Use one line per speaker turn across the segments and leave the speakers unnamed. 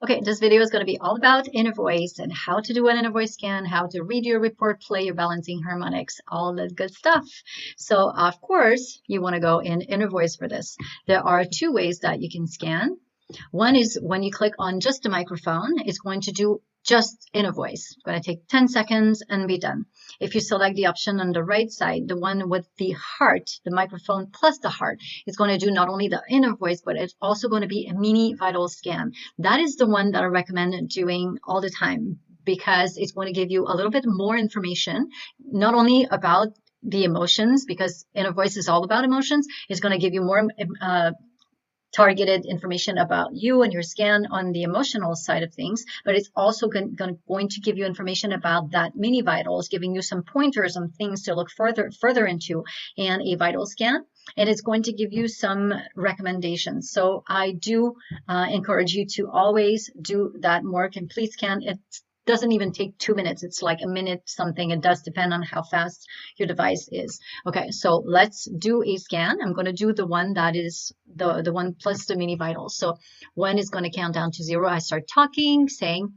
Okay, this video is going to be all about inner voice and how to do an inner voice scan, how to read your report, play your balancing harmonics, all that good stuff. So, of course, you want to go in inner voice for this. There are two ways that you can scan. One is when you click on just the microphone, it's going to do just inner voice. It's going to take 10 seconds and be done. If you select the option on the right side, the one with the heart, the microphone plus the heart, it's going to do not only the inner voice, but it's also going to be a mini vital scan. That is the one that I recommend doing all the time because it's going to give you a little bit more information, not only about the emotions, because inner voice is all about emotions. It's going to give you more targeted information about you and your scan on the emotional side of things, but it's also going to give you information about that mini vitals, giving you some pointers on things to look further into in a vital scan, and it's going to give you some recommendations. So I do encourage you to always do that more complete scan. It doesn't even take 2 minutes. It's like a minute something. It does depend on how fast your device is. Okay, so let's do a scan. I'm going to do the one that is the one plus the mini vitals. So one is going to count down to 0. I start talking, saying,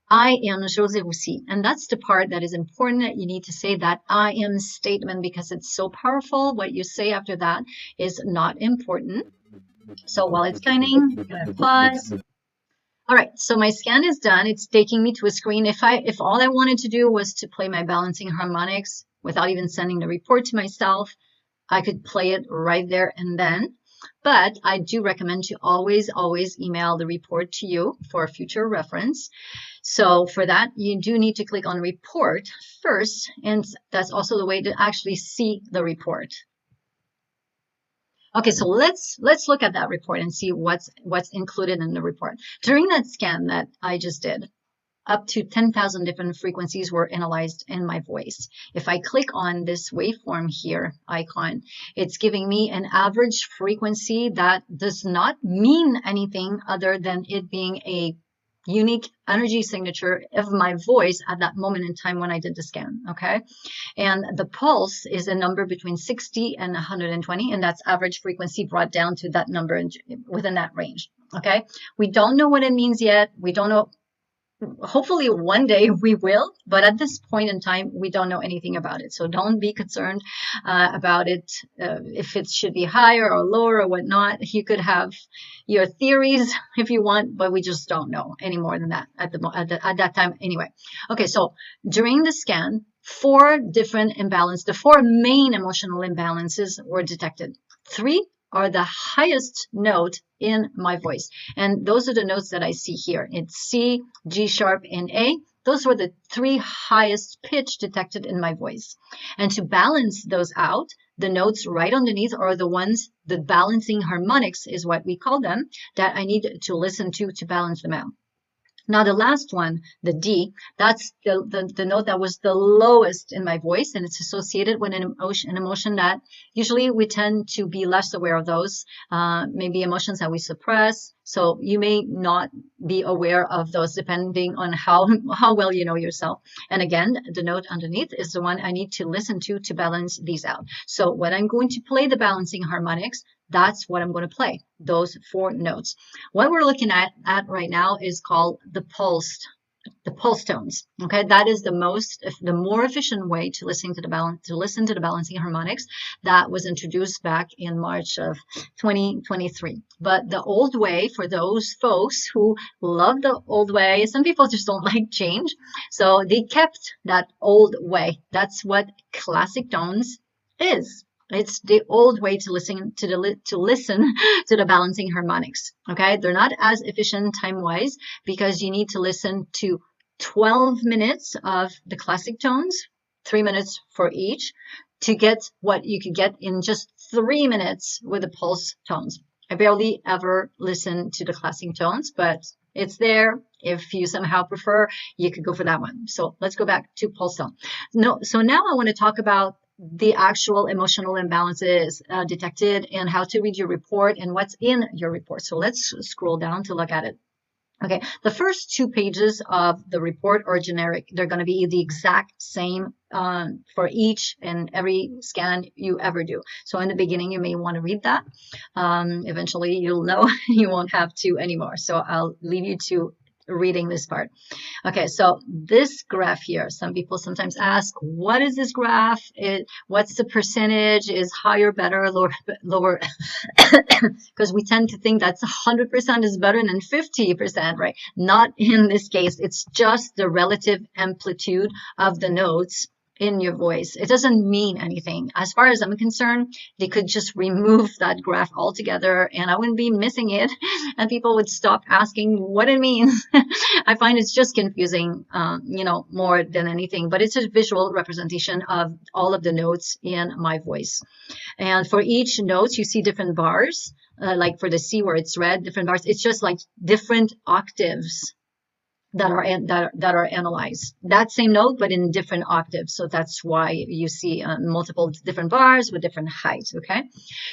I am José Roussi. And that's the part that is important. You need to say that I am statement because it's so powerful. What you say after that is not important. So while it's scanning, I'm going to pause. All right, so my scan is done. It's taking me to a screen. If all I wanted to do was to play my balancing harmonics without even sending the report to myself, I could play it right there and then. But I do recommend to always email the report to you for future reference. So for that, you do need to click on report first, and that's also the way to actually see the report. Okay, so let's look at that report and see what's included in the report. During that scan that I just did, up to 10,000 different frequencies were analyzed in my voice. If I click on this waveform here icon, it's giving me an average frequency that does not mean anything other than it being a unique energy signature of my voice at that moment in time when I did the scan, okay? And the pulse is a number between 60 and 120, and that's average frequency brought down to that number within that range, okay? We don't know what it means yet. We don't know. Hopefully one day we will, but at this point in time, we don't know anything about it. So don't be concerned about it, if it should be higher or lower or whatnot. You could have your theories if you want, but we just don't know any more than that at that time anyway. Okay, so during the scan, 4 different imbalances, the 4 main emotional imbalances were detected. 3 are the highest note in my voice. And those are the notes that I see here. It's C, G sharp, and A. Those were the 3 highest pitch detected in my voice. And to balance those out, the notes right underneath are the ones, the balancing harmonics is what we call them, that I need to listen to balance them out. Now the last one, the D, that's the note that was the lowest in my voice, and it's associated with an emotion that usually we tend to be less aware of those, maybe emotions that we suppress. So you may not be aware of those depending on how well you know yourself. And again, the note underneath is the one I need to listen to balance these out. So when I'm going to play the balancing harmonics, that's what I'm going to play, those 4 notes. What we're looking at right now is called the pulse tones. Okay, that is the more efficient way to listen to the balancing harmonics that was introduced back in March of 2023. But the old way, for those folks who love the old way, some people just don't like change, so they kept that old way. That's what classic tones is. It's the old way to listen to the balancing harmonics. Okay, they're not as efficient time-wise because you need to listen to 12 minutes of the classic tones, 3 minutes for each, to get what you could get in just 3 minutes with the pulse tones. I barely ever listen to the classic tones, but it's there. If you somehow prefer, you could go for that one. So let's go back to pulse tone. So now I want to talk about the actual emotional imbalances detected and how to read your report and what's in your report. So let's scroll down to look at it. Okay, the first 2 pages of the report are generic. They're going to be the exact same for each and every scan you ever do. So in the beginning, you may want to read that. Eventually, you'll know you won't have to anymore. So I'll leave you to reading this part. Okay, so this graph here, some people sometimes ask, what is this graph? What's the percentage? Is higher better, lower? Because we tend to think that's 100% is better than 50%, right? Not in this case. It's just the relative amplitude of the notes in your voice. It doesn't mean anything. As far as I'm concerned, they could just remove that graph altogether and I wouldn't be missing it and people would stop asking what it means. I find it's just confusing, more than anything, but it's a visual representation of all of the notes in my voice. And for each note, you see different bars, like for the C where it's red, different bars. It's just like different octaves that are analyzed. That same note, but in different octaves. So that's why you see multiple different bars with different heights. Okay.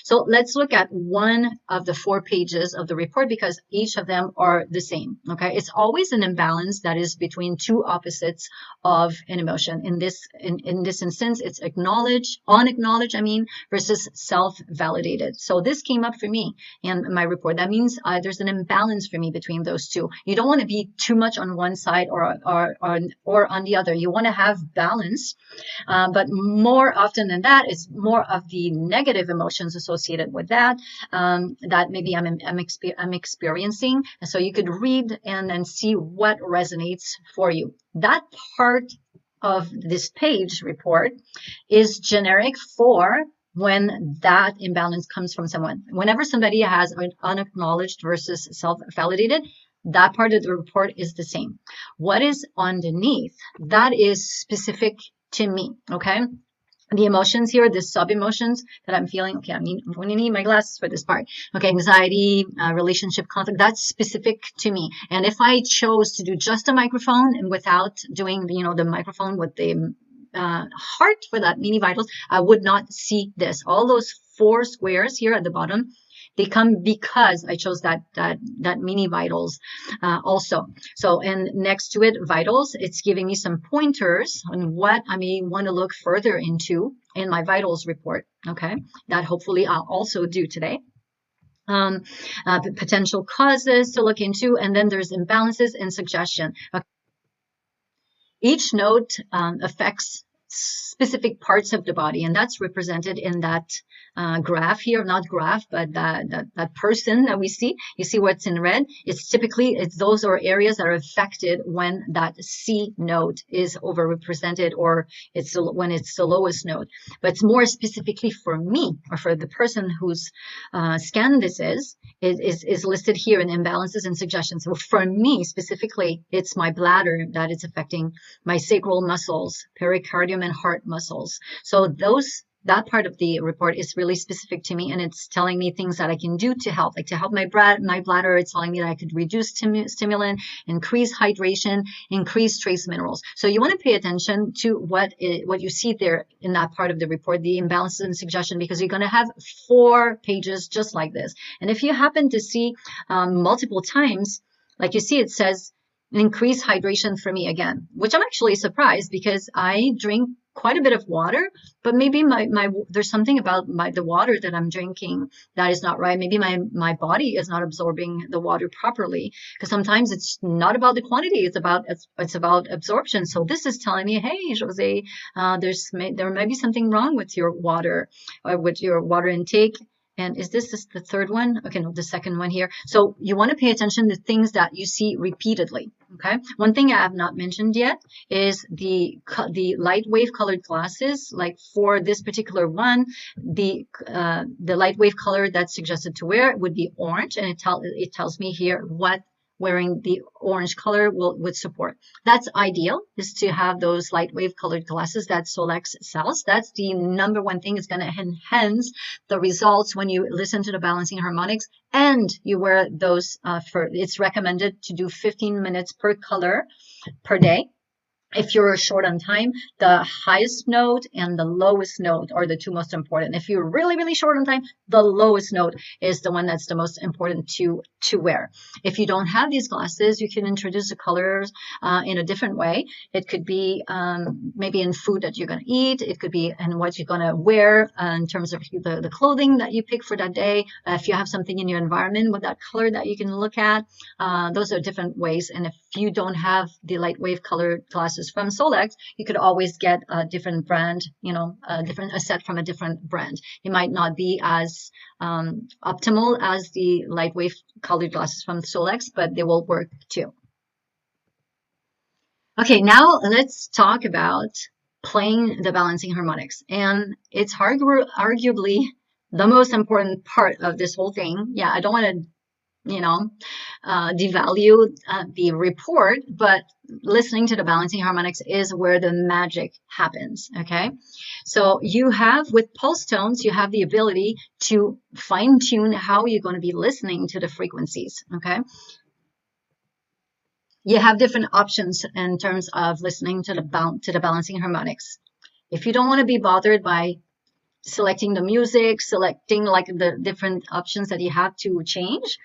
So let's look at one of the 4 pages of the report because each of them are the same. Okay. It's always an imbalance that is between 2 opposites of an emotion. In this instance, it's unacknowledged, versus self-validated. So this came up for me in my report. That means there's an imbalance for me between those two. You don't want to be too much on one side or on the other. You want to have balance, but more often than that, it's more of the negative emotions associated with that that maybe I'm experiencing. And so you could read and then see what resonates for you. That part of this page report is generic for when that imbalance comes from someone. Whenever somebody has an unacknowledged versus self-validated, that part of the report is the same. What is underneath, that is specific to me, okay? The emotions here, the sub-emotions that I'm feeling, okay, I'm going to need my glasses for this part. Okay, anxiety, relationship conflict, that's specific to me. And if I chose to do just a microphone and without doing, the microphone with the heart for that mini vitals, I would not see this. All those 4 squares here at the bottom, they come because I chose that mini vitals also. So, and next to it, vitals, it's giving me some pointers on what I may want to look further into in my vitals report. Okay, that hopefully I'll also do today. Potential causes to look into, and then there's imbalances and suggestion. Okay. Each note affects specific parts of the body, and that's represented in that graph here, not graph, but that person that we see. You see what's in red? It's those are areas that are affected when that C note is overrepresented or when it's the lowest note. But it's more specifically for me or for the person whose scan this is listed here in imbalances and suggestions. So for me specifically, it's my bladder that is affecting my sacral muscles, pericardium, and heart muscles. So that part of the report is really specific to me, and it's telling me things that I can do to help, like to help my bladder. It's telling me that I could reduce stimulant, increase hydration, increase trace minerals. So you want to pay attention to what you see there in that part of the report, the imbalances and suggestion, because you're going to have 4 pages just like this. And if you happen to see multiple times, like you see, it says increase hydration for me again, which I'm actually surprised because I drink quite a bit of water, but maybe there's something about the water that I'm drinking that is not right. Maybe my body is not absorbing the water properly, because sometimes it's not about the quantity, it's about absorption. So this is telling me, hey, Jose, there may be something wrong with your water or with your water intake. And is this the third one? Okay, no, the second one here. So you want to pay attention to things that you see repeatedly. Okay. One thing I have not mentioned yet is the light wave colored glasses. Like for this particular one, the light wave color that's suggested to wear would be orange, and it tells me here what wearing the orange color would support. That's ideal, is to have those light wave colored glasses that Solex sells. That's the number one thing. Is going to enhance the results when you listen to the balancing harmonics and you wear those it's recommended to do 15 minutes per color per day. If you're short on time, the highest note and the lowest note are the 2 most important. If you're really, really short on time, the lowest note is the one that's the most important to wear. If you don't have these glasses, you can introduce the colors in a different way. It could be maybe in food that you're going to eat. It could be in what you're going to wear in terms of the clothing that you pick for that day. If you have something in your environment with that color that you can look at, those are different ways. And if you don't have the light wave color glasses from Solex, you could always get a different brand, a set from a different brand. It might not be as optimal as the light wave colored glasses from Solex, but they will work too. Okay, now let's talk about playing the balancing harmonics. And it's arguably the most important part of this whole thing. Yeah, I don't want to devalue the report, but listening to the balancing harmonics is where the magic happens. Okay, so you have, with pulse tones, you have the ability to fine tune how you're going to be listening to the frequencies. Okay, you have different options in terms of listening to the balancing harmonics. If you don't want to be bothered by selecting the music, selecting like the different options that you have to change,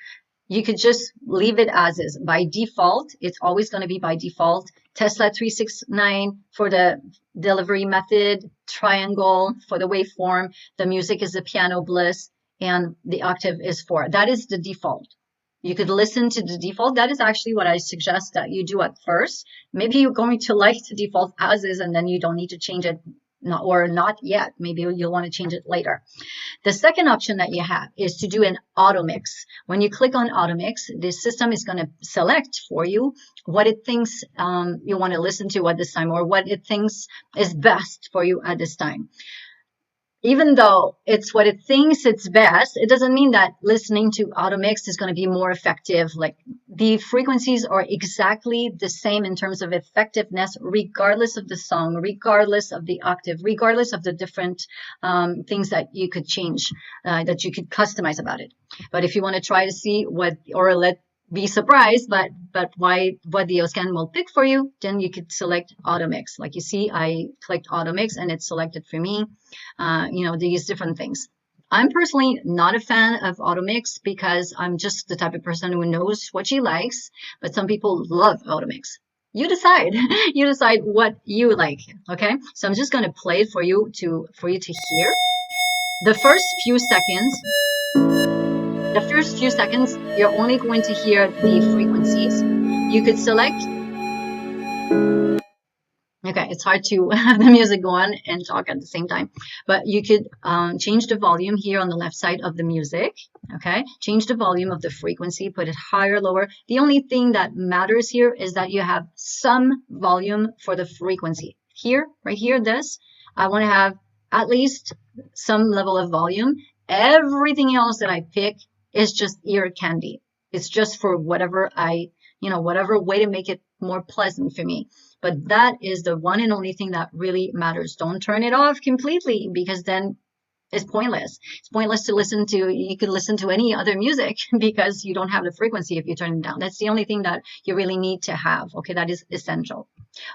you could just leave it as is. By default, it's always going to be by default. Tesla 369 for the delivery method, triangle for the waveform, the music is the piano bliss, and the octave is 4. That is the default. You could listen to the default. That is actually what I suggest that you do at first. Maybe you're going to like the default as is, and then you don't need to change it, or not yet. Maybe you'll want to change it later. The second option that you have is to do an auto mix. When you click on auto mix, the system is going to select for you what it thinks you want to listen to at this time, or what it thinks is best for you at this time. Even though it's what it thinks it's best, it doesn't mean that listening to auto mix is going to be more effective. Like, the frequencies are exactly the same in terms of effectiveness, regardless of the song, regardless of the octave, regardless of the different things that you could change, that you could customize about it. But if you want to try to see be surprised but what the OSCAN will pick for you, then you could select auto mix. Like you see, I clicked auto mix and it's selected for me these different things. I'm personally not a fan of auto mix because I'm just the type of person who knows what she likes, but some people love auto mix. You decide. You decide what you like. Okay, so I'm just going to play it for you to hear. The first few seconds, you're only going to hear the frequencies. You could select. Okay, it's hard to have the music go on and talk at the same time, but you could change the volume here on the left side of the music. Okay, change the volume of the frequency, put it higher, lower. The only thing that matters here is that you have some volume for the frequency. Here, right here, I want to have at least some level of volume. Everything else that I pick is just ear candy. It's just for whatever whatever way to make it more pleasant for me. But that is the one and only thing that really matters. Don't turn it off completely, because then it's pointless. It's pointless to listen to. You could listen to any other music because you don't have the frequency if you turn it down. That's the only thing that you really need to have. Okay, that is essential.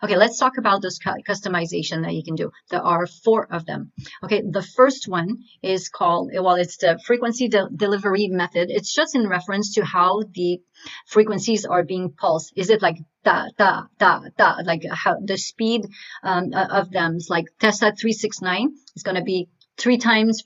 Okay, let's talk about this customization that you can do. There are 4 of them. Okay, the first one is called, it's the frequency delivery method. It's just in reference to how the frequencies are being pulsed. Is it like da, da, da, da, like how the speed of them is like Tesla 369 is going to be 3 times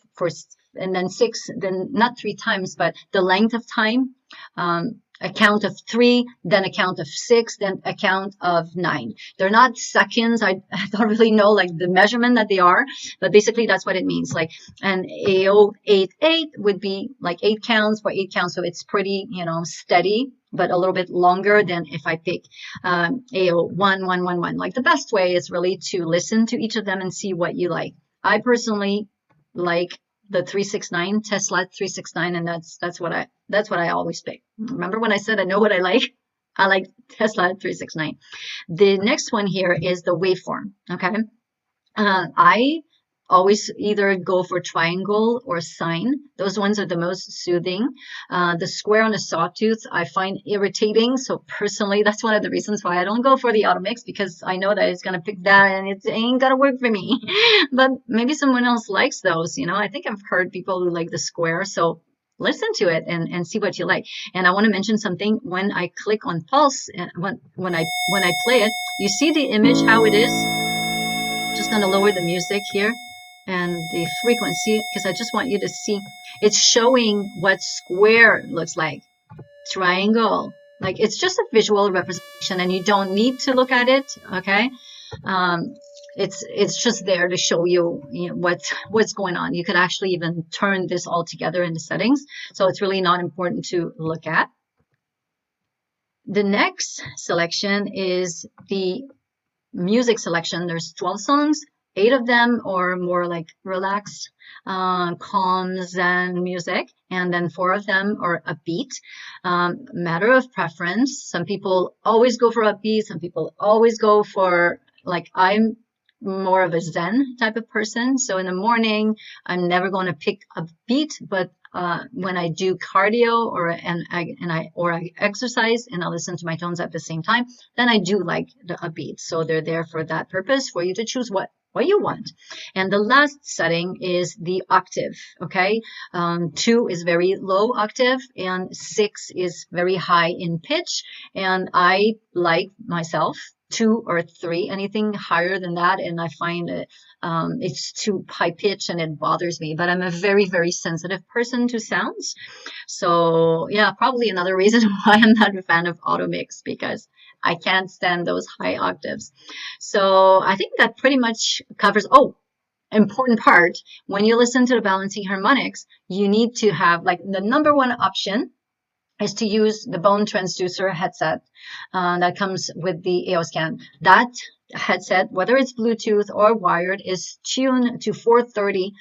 and then 6, then not 3 times, but the length of time, a count of 3, then a count of 6, then a count of 9. They're not seconds. I don't really know like the measurement that they are, but basically that's what it means. Like an AO88 would be like 8 counts for 8 counts. So it's pretty, steady, but a little bit longer than if I pick AO1111. Like the best way is really to listen to each of them and see what you like. I personally like the 369, Tesla 369, and that's what I always pick. Remember when I said I know what I like? I like Tesla 369. The next one here is the waveform. Okay, I always either go for triangle or sine. Those ones are the most soothing. The square on a sawtooth I find irritating. So personally, that's one of the reasons why I don't go for the auto mix, because I know that it's going to pick that and it ain't going to work for me. But maybe someone else likes those, you know. I think I've heard people who like the square. So listen to it and see what you like. And I want to mention something. When I click on pulse, when I play it, you see the image how it is. Just going to lower the music here and the frequency, because I just want you to see it's showing what square looks like, triangle. Like, it's just a visual representation and you don't need to look at it. Okay. Um, it's just there to show you, what's going on. You could actually even turn this all together in the settings. So it's really not important to look at. The next selection is the music selection. There's 12 songs. 8 of them are more like relaxed, calm Zen music, and then 4 of them are upbeat. Matter of preference. Some people always go for upbeat. Some people always go for, like, I'm more of a Zen type of person. So in the morning, I'm never going to pick a beat, but when I do cardio or I exercise and I listen to my tones at the same time, then I do like the upbeat. So they're there for that purpose, for you to choose what you want. And the last setting is the octave. Okay, 2 is very low octave and 6 is very high in pitch. And I like myself 2 or 3, anything higher than that, and I find it it's too high pitch and it bothers me. But I'm a very, very sensitive person to sounds. So yeah, probably another reason why I'm not a fan of auto mix, because I can't stand those high octaves. So I think that pretty much covers. Oh, important part, when you listen to the balancing harmonics, you need to have, like, the number one option is to use the bone transducer headset that comes with the AOScan. That headset, whether it's Bluetooth or wired, is tuned to 430,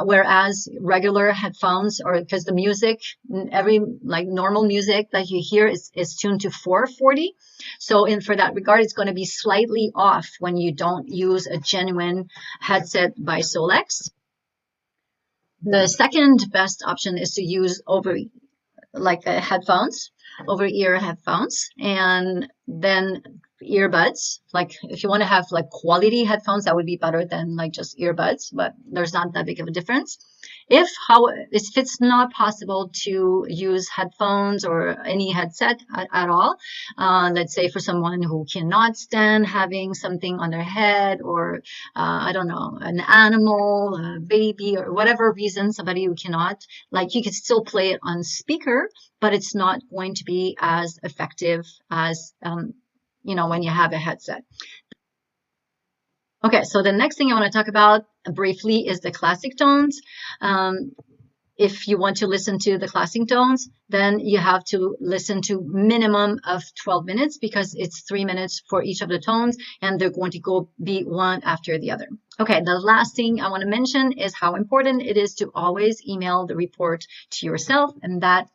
whereas regular headphones, or because the music, every like normal music that you hear is tuned to 440. So for that regard, it's going to be slightly off when you don't use a genuine headset by Solex. The second best option is to use headphones, over ear headphones, and then earbuds. Like, if you want to have like quality headphones, that would be better than like just earbuds, but there's not that big of a difference. If it's not possible to use headphones or any headset at all, let's say for someone who cannot stand having something on their head, or I don't know, an animal, a baby, or whatever reason, somebody who cannot, like, you could still play it on speaker, but it's not going to be as effective as when you have a headset. Okay, so the next thing I want to talk about briefly is the classic tones. If you want to listen to the classic tones, then you have to listen to minimum of 12 minutes, because it's 3 minutes for each of the tones, and they're going to be one after the other. Okay, the last thing I want to mention is how important it is to always email the report to yourself, and that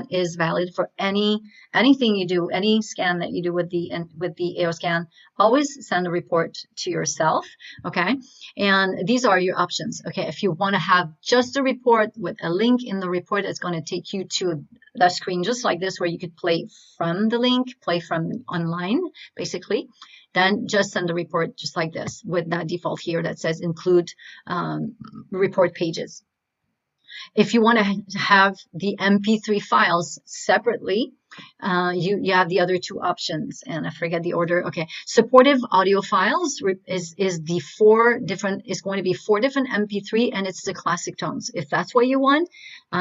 is valid for anything you do, any scan that you do with the AOScan. Always send a report to yourself. Okay, and these are your options. Okay, if you want to have just a report with a link in the report, it's going to take you to the screen just like this, where you could play from the link, play from online, basically. Then just send the report just like this, with that default here that says include report pages. If you want to have the MP3 files separately, you have the other 2 options, and I forget the order. Okay, supportive audio files is going to be 4 different MP3, and it's the classic tones. If that's what you want,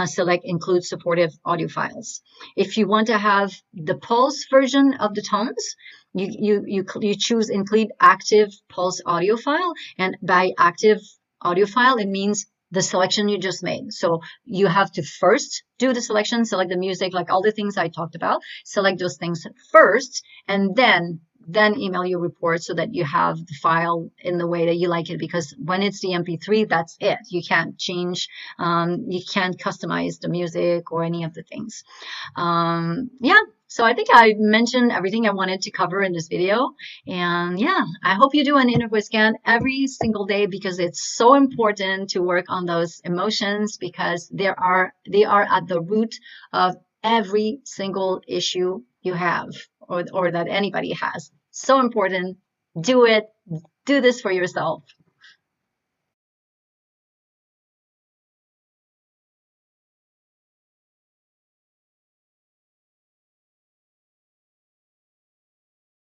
select include supportive audio files. If you want to have the pulse version of the tones, you choose include active pulse audio file, and by active audio file, it means the selection you just made. So you have to first do the selection, select the music, like all the things I talked about, select those things first, and then email your report so that you have the file in the way that you like it. Because when it's the MP3, that's it. You can't change, you can't customize the music or any of the things. Yeah, So I think I mentioned everything I wanted to cover in this video. And yeah, I hope you do an inner voice scan every single day because it's so important to work on those emotions because they are at the root of every single issue you have or that anybody has. So important. Do it. Do this for yourself.